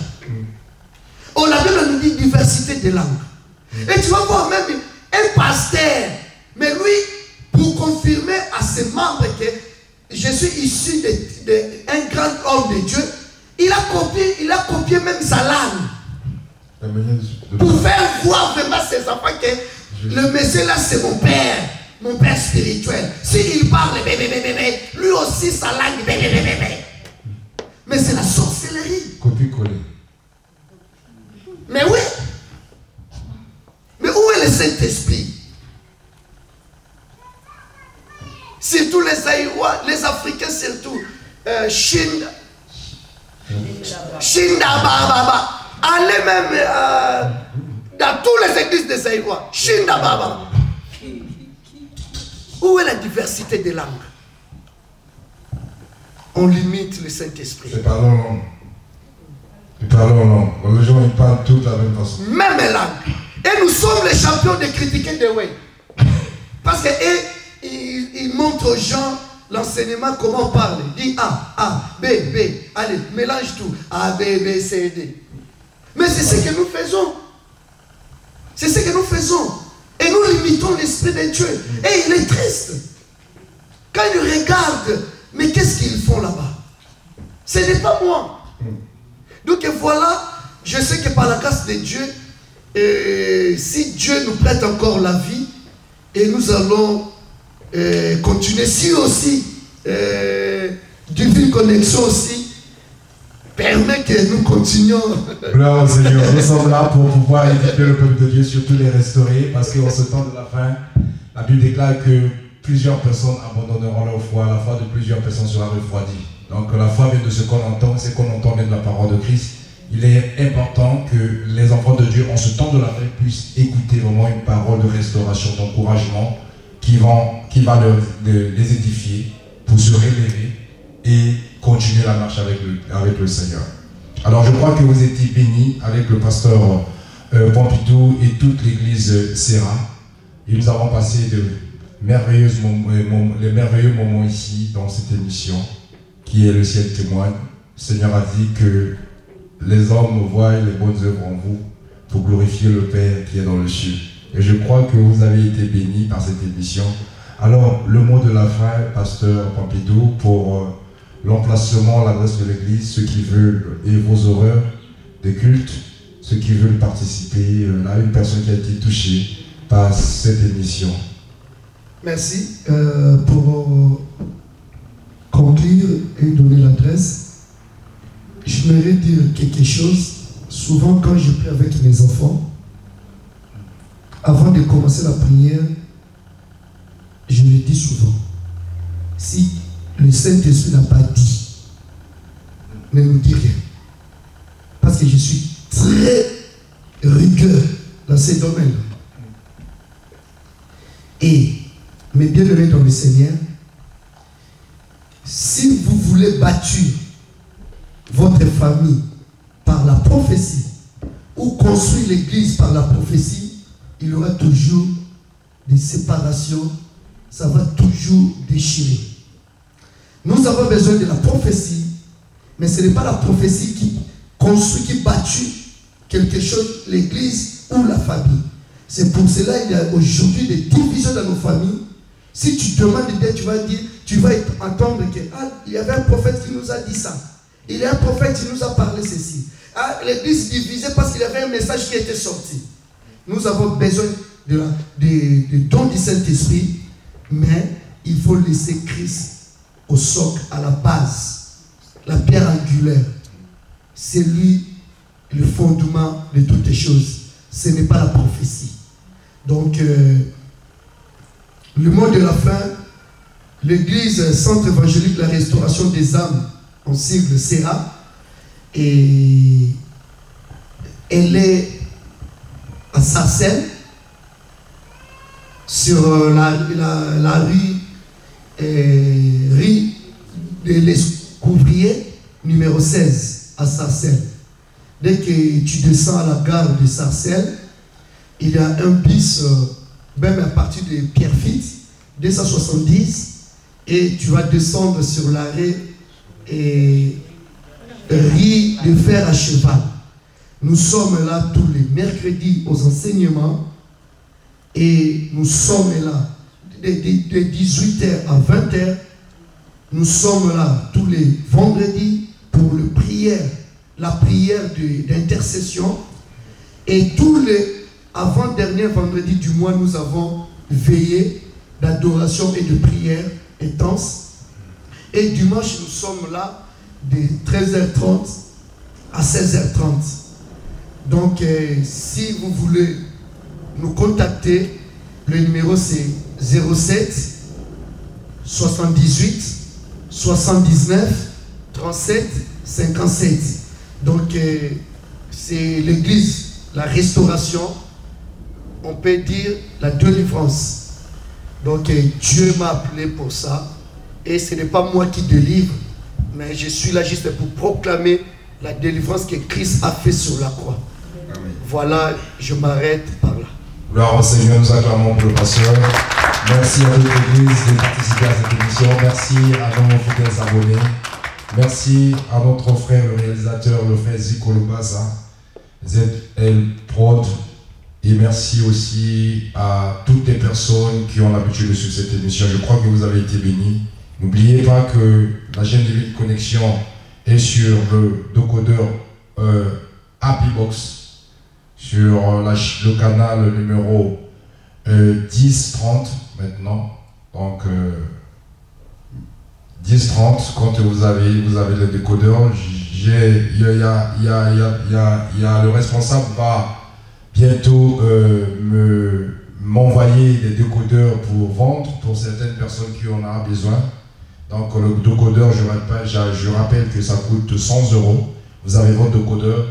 Oh, la Bible nous dit diversité de langues. Et tu vas voir même un pasteur, mais lui, pour confirmer à ses membres que je suis issu d'un grand homme de Dieu, il a copié même sa langue. Pour faire voir vraiment ses enfants que le monsieur là c'est mon père spirituel. S'il parle, lui aussi sa langue, mais c'est la sorcellerie. Copie-coller. Mais oui. Mais où est le Saint-Esprit? Surtout les Aïrois, les Africains surtout. Chine, Baba. Allez même dans toutes les églises des Aïrois. Chine Baba. Où est la diversité des langues? On limite le Saint-Esprit. C'est parlons langue. Ils parlent en langue. Les gens ils parlent toutes la même façon. Même langue. Et nous sommes les champions de critiquer des way. Parce que ils montrent aux gens l'enseignement, comment on parle. Dit A, B, B. Allez, mélange tout. A, B, B, C, D. Mais c'est ce que nous faisons. C'est ce que nous faisons. Et nous limitons l'Esprit de Dieu. Et il est triste. Quand il regarde, mais qu'est-ce qu'ils font là-bas? Ce n'est pas moi. Donc voilà, je sais que par la grâce de Dieu, si Dieu nous prête encore la vie, et nous allons continuer, si aussi Divine Connexion aussi permet que nous continuions. Gloire au Seigneur, nous sommes là pour pouvoir édifier le peuple de Dieu, surtout les restaurer, parce qu'en ce temps de la fin, la Bible déclare que plusieurs personnes abandonneront leur foi, la foi de plusieurs personnes sera refroidie. Donc la foi vient de ce qu'on entend, ce qu'on entend vient de la parole de Christ. Il est important que les enfants de Dieu, en ce temps de la fin, puissent écouter vraiment une parole de restauration, d'encouragement, qui va les édifier pour se révéler et continuer la marche avec le Seigneur. Alors je crois que vous étiez bénis avec le pasteur Pompidou et toute l'église Serra. Et nous avons passé les merveilleux moments ici dans cette émission qui est le ciel témoigne. Le Seigneur a dit que les hommes voient les bonnes œuvres en vous pour glorifier le Père qui est dans le ciel. Et je crois que vous avez été bénis par cette émission. Alors, le mot de la fin, pasteur Pompidou, pour l'emplacement, l'adresse de l'église, ceux qui veulent, et vos horaires de culte, ceux qui veulent participer, là, une personne qui a été touchée par cette émission. Merci. Pour conclure et donner l'adresse, j'aimerais dire quelque chose. Souvent, quand je prie avec mes enfants, avant de commencer la prière, je le dis souvent. Si le Saint-Esprit n'a pas dit, ne nous dis rien. Parce que je suis très rigueur dans ces domaines. Et, mes bien-aimés dans le Seigneur, si vous voulez bâtir votre famille par la prophétie ou construit l'église par la prophétie, il y aura toujours des séparations, ça va toujours déchirer. Nous avons besoin de la prophétie, mais ce n'est pas la prophétie qui construit, qui bâtit quelque chose, l'église ou la famille. C'est pour cela qu'il y a aujourd'hui des divisions dans nos familles. Si tu demandes d'aider, tu vas entendre que il y avait un prophète qui nous a dit ça. Il y a un prophète qui nous a parlé ceci. L'église divisée parce qu'il y avait un message qui était sorti. Nous avons besoin des dons du Saint-Esprit, mais il faut laisser Christ au socle, à la base, la pierre angulaire. C'est lui le fondement de toutes les choses. Ce n'est pas la prophétie. Donc, le mot de la fin, l'église Centre évangélique de la restauration des âmes, en sigle CA, et elle est à Sarcelles, sur la rue de l'Escouvrier, numéro 16, à Sarcelles. Dès que tu descends à la gare de Sarcelles, il y a un bus, même à partir de Pierrefitte, 270, et tu vas descendre sur l'arrêt et riz de fer à cheval. Nous sommes là tous les mercredis aux enseignements et nous sommes là de 18h à 20h. Nous sommes là tous les vendredis pour la prière d'intercession. Et tous les avant-derniers vendredis du mois, nous avons veillé d'adoration et de prière intense. Et dimanche, nous sommes là de 13h30 à 16h30. Donc, si vous voulez nous contacter, le numéro c'est 07 78 79 37 57. Donc, c'est l'église, la restauration, on peut dire la délivrance. Donc, Dieu m'a appelé pour ça. Et ce n'est pas moi qui délivre, mais je suis là juste pour proclamer la délivrance que Christ a fait sur la croix. Amen. Voilà, je m'arrête par là. Gloire au Seigneur, nous acclamons pour le pasteur. Merci à toute l'église de participer à cette émission. Merci à nos fidèles abonnés. Merci à notre frère, le réalisateur, le frère Zico Lubasa, ZL Prod. Et merci aussi à toutes les personnes qui ont l'habitude de suivre cette émission. Je crois que vous avez été bénis. N'oubliez pas que la chaîne Divine Connexion est sur le décodeur Happy Box, sur le canal numéro 1030 maintenant. Donc 1030, quand vous avez le décodeur, le responsable va bientôt m'envoyer des décodeurs pour vendre pour certaines personnes qui en ont besoin. Donc le décodeur, je rappelle que ça coûte 100 €. Vous avez votre décodeur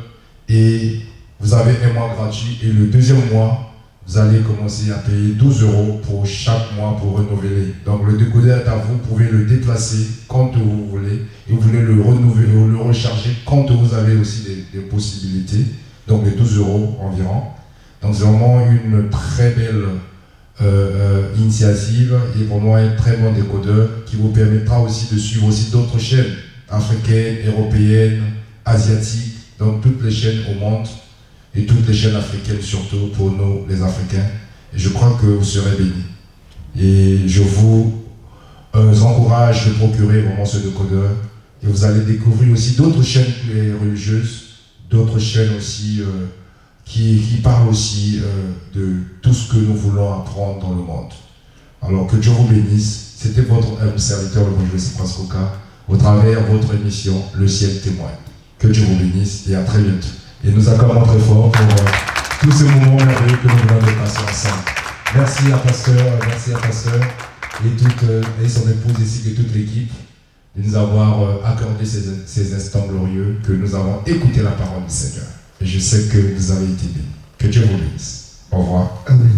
et vous avez un mois gratuit. Et le deuxième mois, vous allez commencer à payer 12 € pour chaque mois pour renouveler. Donc le décodeur est à vous, vous pouvez le déplacer quand vous voulez. Et vous voulez le renouveler ou le recharger quand vous avez aussi des possibilités. Donc les 12 € environ. Donc c'est vraiment une très belle initiative et pour moi un très bon décodeur qui vous permettra aussi de suivre aussi d'autres chaînes africaines, européennes, asiatiques, donc toutes les chaînes au monde et toutes les chaînes africaines surtout pour nous les Africains. Et je crois que vous serez bénis. Et je vous encourage de procurer vraiment ce décodeur et vous allez découvrir aussi d'autres chaînes religieuses, d'autres chaînes aussi qui parlent aussi de tout ce que nous voulons apprendre dans le monde. Alors que Dieu vous bénisse. C'était votre humble serviteur, le évangéliste Prince Coca, au travers de votre émission Le Ciel témoigne. Que Dieu vous bénisse et à très bientôt. Et nous acclamons très fort pour tous ces moments merveilleux que nous venons de passer ensemble. Merci à Pasteur et son épouse ainsi que toute l'équipe de nous avoir accordé ces instants glorieux que nous avons écouté la parole du Seigneur. Et je sais que vous avez été bénis. Que Dieu vous bénisse. Au revoir. Amen.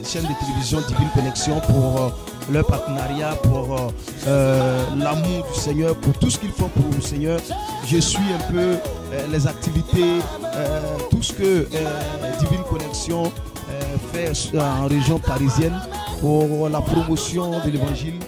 chaîne de télévision Divine Connexion pour leur partenariat, pour l'amour du Seigneur, pour tout ce qu'ils font pour le Seigneur. Je suis un peu les activités, tout ce que Divine Connexion fait en région parisienne pour la promotion de l'évangile.